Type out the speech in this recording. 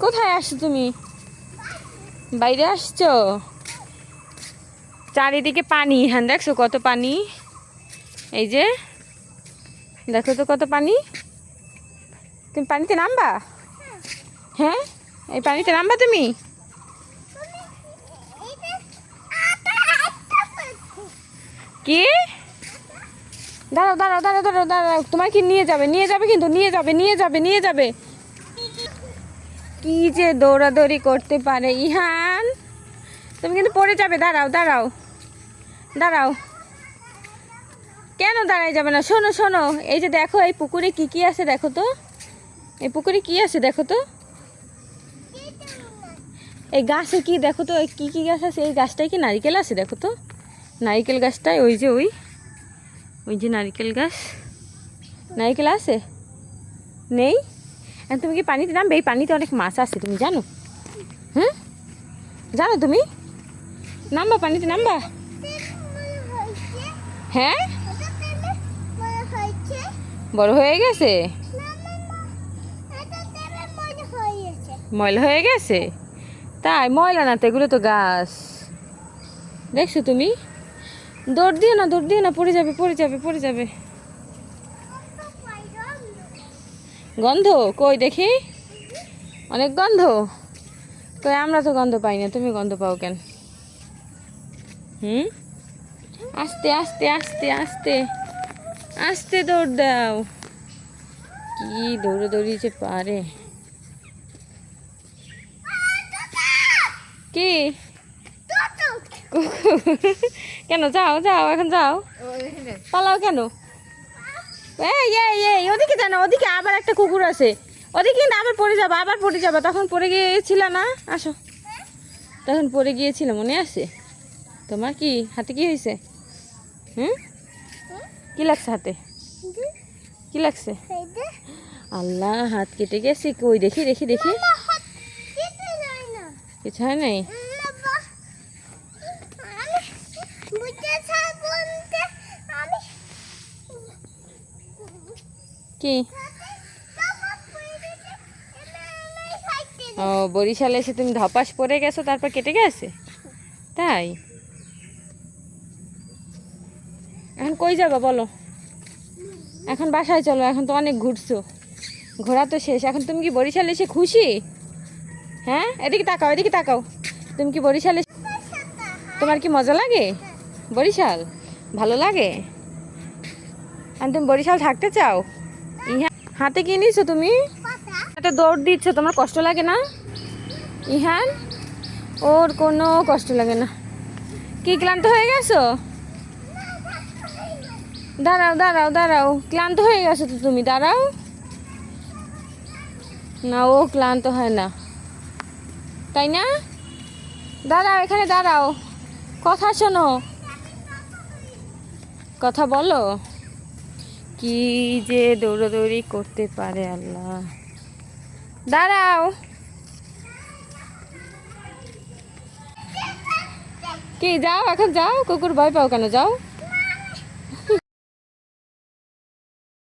কোথায় আসছো তুমি? বাইরে আসছো? চারিদিকে পানি। হ্যাঁ দেখছো কত পানি? এই যে দেখো তো কত পানি। তুমি পানিতে নামবা? হ্যাঁ, এই পানিতে নামবা তুমি? কি? দাঁড়াও দাঁড়াও দাঁড়াও দাঁড়াও দাঁড়াও, তোমার কি নিয়ে যাবে? নিয়ে যাবে কিন্তু, নিয়ে যাবে নিয়ে যাবে নিয়ে যাবে। কি যে দৌড়াদৌড়ি করতে পারে ইহান, তুমি কিন্তু পড়ে যাবে। দাঁড়াও দাঁড়াও দাঁড়াও, কেন দাঁড়াই যাবে না? শোনো শোনো, এই যে দেখো এই পুকুরে কি কি আছে দেখো তো। এই পুকুরে কি আছে দেখো তো। এই গাছে কি দেখো তো, কি কি গাছ আছে? এই গাছটায় কি নারিকেল আছে দেখো তো। নারিকেল গাছটায় ওই যে ওই ওই যে নারিকেল গাছ। নারিকেল আছে? নেই? তুমি কি পানিতে নামবে? এই পানিতে অনেক মাছ আছে তুমি জানো? হ্যাঁ জানো তুমি? নামবা পানিতে, নামবা? হ্যাঁ বড় হয়ে গেছে, ময়লা হয়ে গেছে। তাই ময়লা না তো, এগুলো তো গাছ। দেখছো তুমি? দৌড় দিও না, দৌড় দিও না, পড়ে যাবে পড়ে যাবে পড়ে যাবে। গন্ধ কই দেখি? অনেক গন্ধ। কই আমরা তো গন্ধ পাই না, তুমি গন্ধ পাও কেন? আস্তে আস্তে আস্তে আস্তে আস্তে দৌড় দাও। কি দৌড়াদৌড়ি যে পারে। কি কেন? যাও যাও এখন যাও, পালাও কেন? এই এই এই ওদিকে জানো, ওদিকে আবার একটা কুকুর আছে। ওদিকে কিন্তু আবার পড়ে যাবে, আবার পড়ে যাবে। তখন পড়ে গিয়েছিল না? আসো, তখন পড়ে গিয়েছিল মনে আছে তোমার? কি হাতে কি হয়েছে? কি লাগছে হাতে? কি লাগছে? আল্লাহ, হাত কেটে গেছে। কই দেখি দেখি দেখি, কিছু হয় নাই? কি? ও বরিশালে এসে তুমি ধপাস পড়ে গেছো, তারপর কেটে গেছে? তাই এখন কই যাবা বলো? এখন বাসায় চলো, এখন তো অনেক ঘুরছো, ঘোরা তো শেষ। এখন তুমি কি বরিশালে এসে খুশি? হ্যাঁ এদিকে তাকাও, এদিকে তাকাও। তুমি কি বরিশালে, তোমার কি মজা লাগে? বরিশাল ভালো লাগে? আর তুমি বরিশাল থাকতে চাও? ইহা হাতে কি নিছো তুমি? হাতে দৌড় দিচ্ছ, তোমার কষ্ট লাগে না? ইহান ওর কোনো কষ্ট লাগে না। কি ক্লান্ত হয়ে গেছো? দাঁড়াও দাঁড়াও দাঁড়াও, ক্লান্ত হয়ে গেছো তো তুমি, দাঁড়াও। না ও ক্লান্ত হয় না, তাই না? দাঁড়াও এখানে দাঁড়াও, কথা শোনো, কথা বলো। কি যে দৌড়াদৌড়ি করতে পারে আল্লাহ। দাঁড়াও। কি যাও এখন যাও, কুকুর ভয় পাও কেন? যাও।